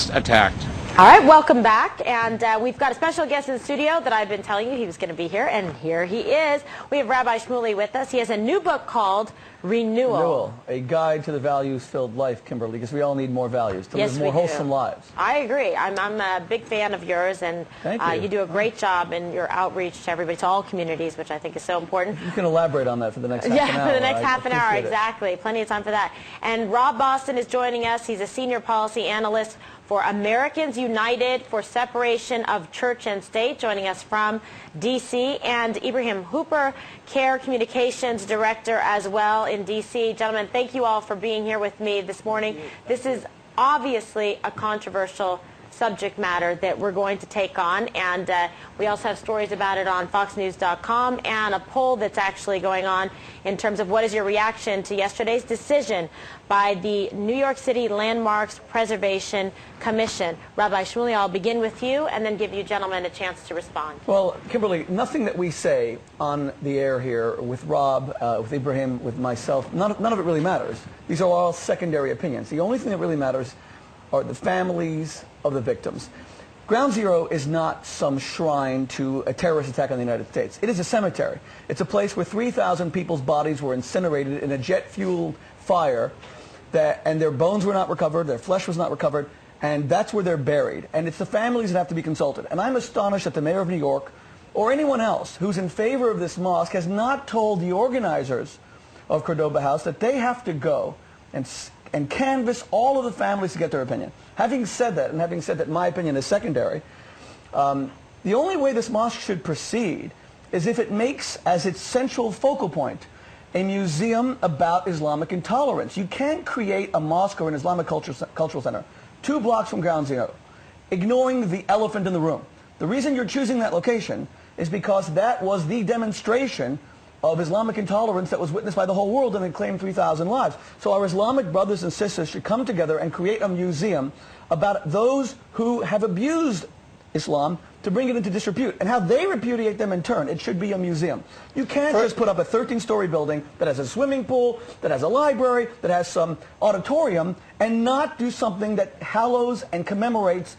attacked. All right, welcome back, and we've got a special guest in the studio that I've been telling you he was going to be here, and here he is. We have Rabbi Shmuley with us. He has a new book called Renewal. A guide to the values-filled life, Kimberly, because we all need more values to live more wholesome lives. I agree. I'm a big fan of yours, and you do a great job in your outreach to everybody, to all communities, which I think is so important. You can elaborate on that for the next half an hour. Yeah, for the next half an hour, exactly. Plenty of time for that. And Rob Boston is joining us. He's a senior policy analyst for Americans United for Separation of Church and State, joining us from D.C., and Ibrahim Hooper, CAIR Communications Director as well in D.C. Gentlemen, thank you all for being here with me this morning. This is obviously a controversial subject matter that we're going to take on, and we also have stories about it on foxnews.com and a poll that's actually going on in terms of what is your reaction to yesterday's decision by the New York City Landmarks Preservation Commission. Rabbi Shmuley, I'll begin with you and then give you gentlemen a chance to respond. Well, Kimberly, nothing that we say on the air here with Rob, with Ibrahim, with myself, none of it really matters. These are all secondary opinions. The only thing that really matters are the families of the victims. Ground Zero is not some shrine to a terrorist attack on the United States. It is a cemetery. It's a place where 3,000 people's bodies were incinerated in a jet-fueled fire, and their bones were not recovered, their flesh was not recovered, and that's where they're buried. And it's the families that have to be consulted. And I'm astonished that the mayor of New York, or anyone else who's in favor of this mosque, has not told the organizers of Cordoba House that they have to go and canvass all of the families to get their opinion. Having said that, and having said that my opinion is secondary, the only way this mosque should proceed is if it makes as its central focal point a museum about Islamic intolerance. You can't create a mosque or an Islamic cultural center 2 blocks from Ground Zero, ignoring the elephant in the room. The reason you're choosing that location is because that was the demonstration of Islamic intolerance that was witnessed by the whole world and it claimed 3,000 lives. So our Islamic brothers and sisters should come together and create a museum about those who have abused Islam to bring it into disrepute, and how they repudiate them in turn. It should be a museum. You can't just put up a 13-story building that has a swimming pool, that has a library, that has some auditorium, and not do something that hallows and commemorates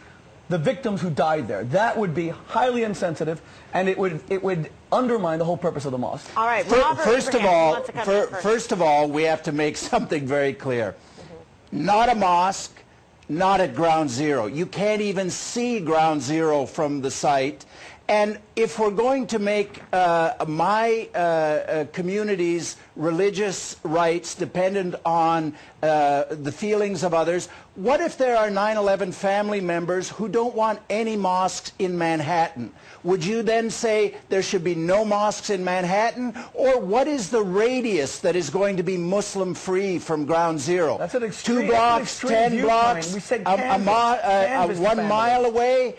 the victims who died there. That would be highly insensitive, and it would undermine the whole purpose of the mosque. All right, first of all, we have to make something very clear. Not a mosque, not at Ground Zero. You can't even see Ground Zero from the site. And if we're going to make my community's religious rights dependent on the feelings of others, what if there are 9/11 family members who don't want any mosques in Manhattan? Would you then say there should be no mosques in Manhattan? Or what is the radius that is going to be Muslim-free from Ground Zero? That's an extreme, 2 blocks, 10 blocks, we said 1 mile away?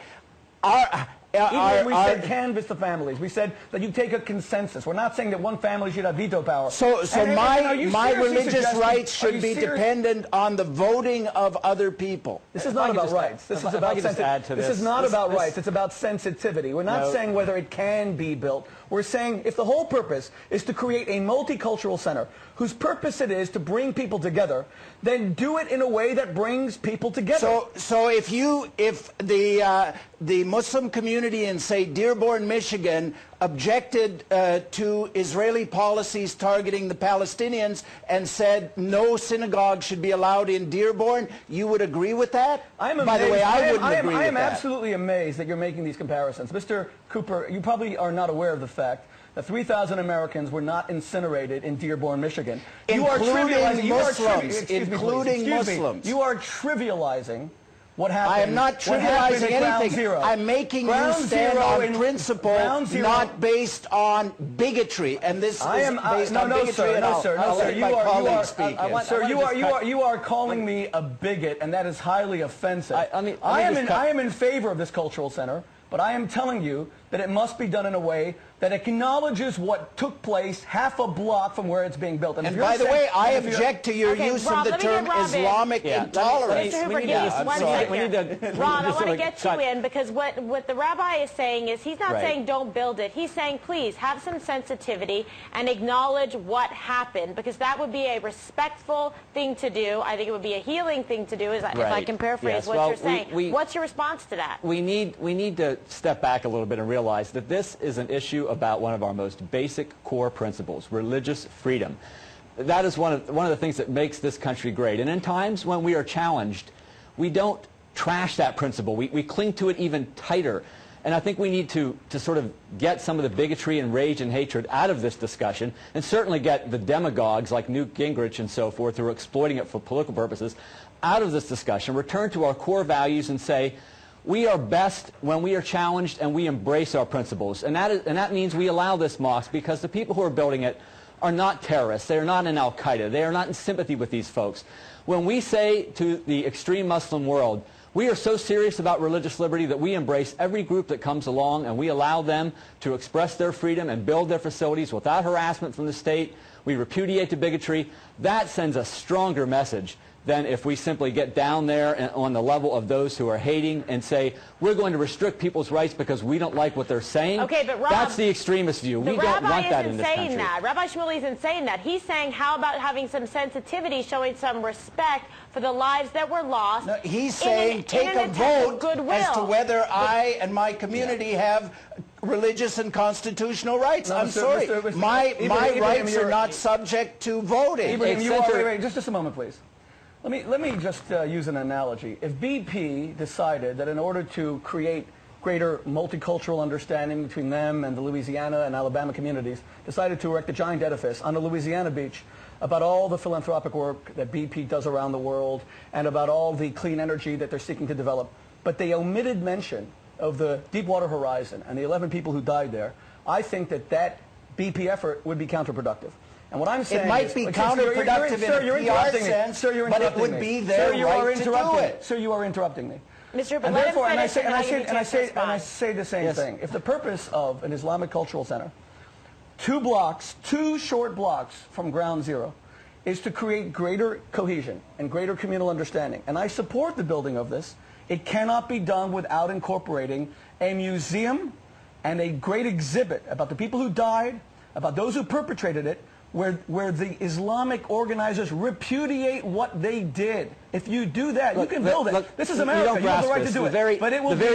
We said canvass the families. We said that you take a consensus. We're not saying that one family should have veto power. So my religious rights should be dependent on the voting of other people. This is not about rights. This is about sensitivity. This is not about rights. It's about sensitivity. We're not saying whether it can be built. We're saying if the whole purpose is to create a multicultural center whose purpose it is to bring people together, then do it in a way that brings people together. So if the Muslim community in, say, Dearborn, Michigan, objected to Israeli policies targeting the Palestinians and said no synagogue should be allowed in Dearborn, you would agree with that? By the way, I wouldn't agree with that. I am absolutely amazed that you're making these comparisons. Mr. Cooper, you probably are not aware of the fact that 3,000 Americans were not incinerated in Dearborn, Michigan. Including Muslims. Including Muslims. You are trivializing what happened. I am not trivializing anything. I'm making you stand on principle, not based on bigotry. And this is based on bigotry. You are calling me a bigot, and that is highly offensive. I am in favor of this cultural center, but I am telling you that it must be done in a way that acknowledges what took place half a block from where it's being built. And by the way, I object to your use of the term Islamic intolerance. Rob, I want to get you in, because what the rabbi is saying is he's not saying don't build it. He's saying please have some sensitivity and acknowledge what happened, because that would be a respectful thing to do. I think it would be a healing thing to do, if I can paraphrase what you're saying. What's your response to that? We need to step back a little bit and realize that this is an issue about one of our most basic core principles, religious freedom. That is one of the things that makes this country great. And in times when we are challenged, we don't trash that principle. We cling to it even tighter. And I think we need to sort of get some of the bigotry and rage and hatred out of this discussion, and certainly get the demagogues like Newt Gingrich and so forth who are exploiting it for political purposes out of this discussion, return to our core values and say, we are best when we are challenged and we embrace our principles. And that means we allow this mosque because the people who are building it are not terrorists. They are not in Al-Qaeda. They are not in sympathy with these folks. When we say to the extreme Muslim world, we are so serious about religious liberty that we embrace every group that comes along and we allow them to express their freedom and build their facilities without harassment from the state. We repudiate the bigotry. That sends a stronger message than if we simply get down there and on the level of those who are hating and say, we're going to restrict people's rights because we don't like what they're saying. Okay, but Rob, that's the extremist view. We don't want that in this country. Rabbi Shmuley isn't saying that. He's saying, how about having some sensitivity, showing some respect for the lives that were lost? No, he's saying take a vote as to whether I and my community have religious and constitutional rights. No, I'm sorry. My rights are not subject to voting. Ibrahim, just a moment, please. Let me just use an analogy. If BP decided that in order to create greater multicultural understanding between them and the Louisiana and Alabama communities, decided to erect a giant edifice on a Louisiana beach about all the philanthropic work that BP does around the world and about all the clean energy that they're seeking to develop, but they omitted mention of the Deepwater Horizon and the 11 people who died there, I think that BP effort would be counterproductive. And what I'm saying it might be counterproductive in a PR sense, but it would be their right to do it. Sir, you are interrupting me. Mr. And therefore, and I say the same thing. If the purpose of an Islamic cultural center, 2 short blocks from ground zero, is to create greater cohesion and greater communal understanding, and I support the building of this, it cannot be done without incorporating a museum and a great exhibit about the people who died, about those who perpetrated it, where the Islamic organizers repudiate what they did. If you do that, you can build it. This is America. You have the right to do it. But it will be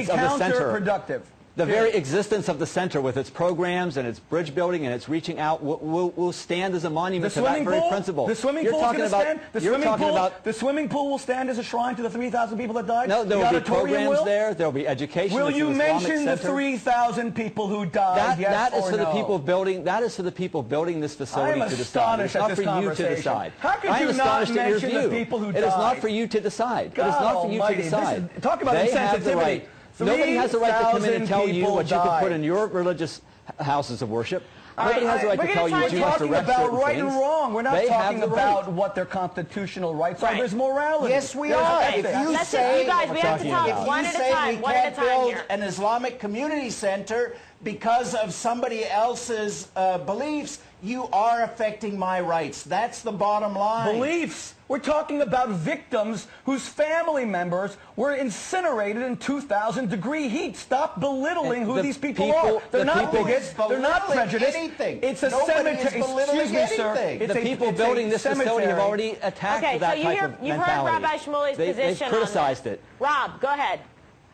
counterproductive. The very existence of the center with its programs and its bridge building and its reaching out will stand as a monument to that very principle. The swimming pool is going to stand. The swimming pool will stand as a shrine to the 3,000 people that died. No, there will be programs there. There will be education. Will you mention the 3,000 people who died? That is for the people building. That is for the people building this facility to decide. It's not for you to decide. How could you not mention the people who died? It is not for you to decide. It is not for you to decide. Talk about insensitivity. Nobody has the right to come in and tell you what you can put in your religious houses of worship. Nobody has the right to tell you what you must erect certain things. We're talking about right and wrong. We're not talking about what their constitutional rights are. There's morality. Yes, we are. If you say you guys, we have to talk one at a time. We can't build an Islamic community center because of somebody else's beliefs, you are affecting my rights. That's the bottom line. Beliefs. We're talking about victims whose family members were incinerated in 2,000-degree heat. Stop belittling who these people are. They're not bigots. They're not prejudiced. It's a cemetery. Excuse me, sir. The people building this facility have already attacked that type of mentality. You've heard Rabbi Shmuley's position. They've criticized it. Rob, go ahead.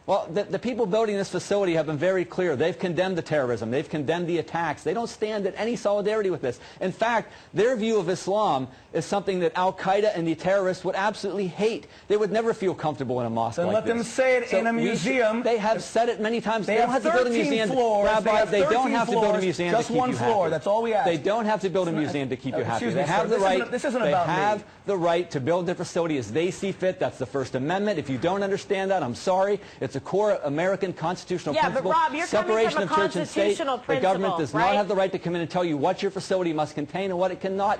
Well, the people building this facility have been very clear. They've condemned the terrorism. They've condemned the attacks. They don't stand in any solidarity with this. In fact, their view of Islam is something that Al-Qaeda and the terrorists would absolutely hate. They would never feel comfortable in a mosque like this. Then let them say it in a museum. They have said it many times. They don't have to build a museum. Rabbi, they don't have to build a museum to keep you happy. Just one floor. That's all we ask. They don't have to build a museum to keep you happy. They have the right. This isn't about me. They have the right to build their facility as they see fit. That's the First Amendment. If you don't understand that, I'm sorry. It's a core American constitutional principle. But Rob, you're separation coming from a of church and state. constitutional The government does right? not have the right to come in and tell you what your facility must contain and what it cannot.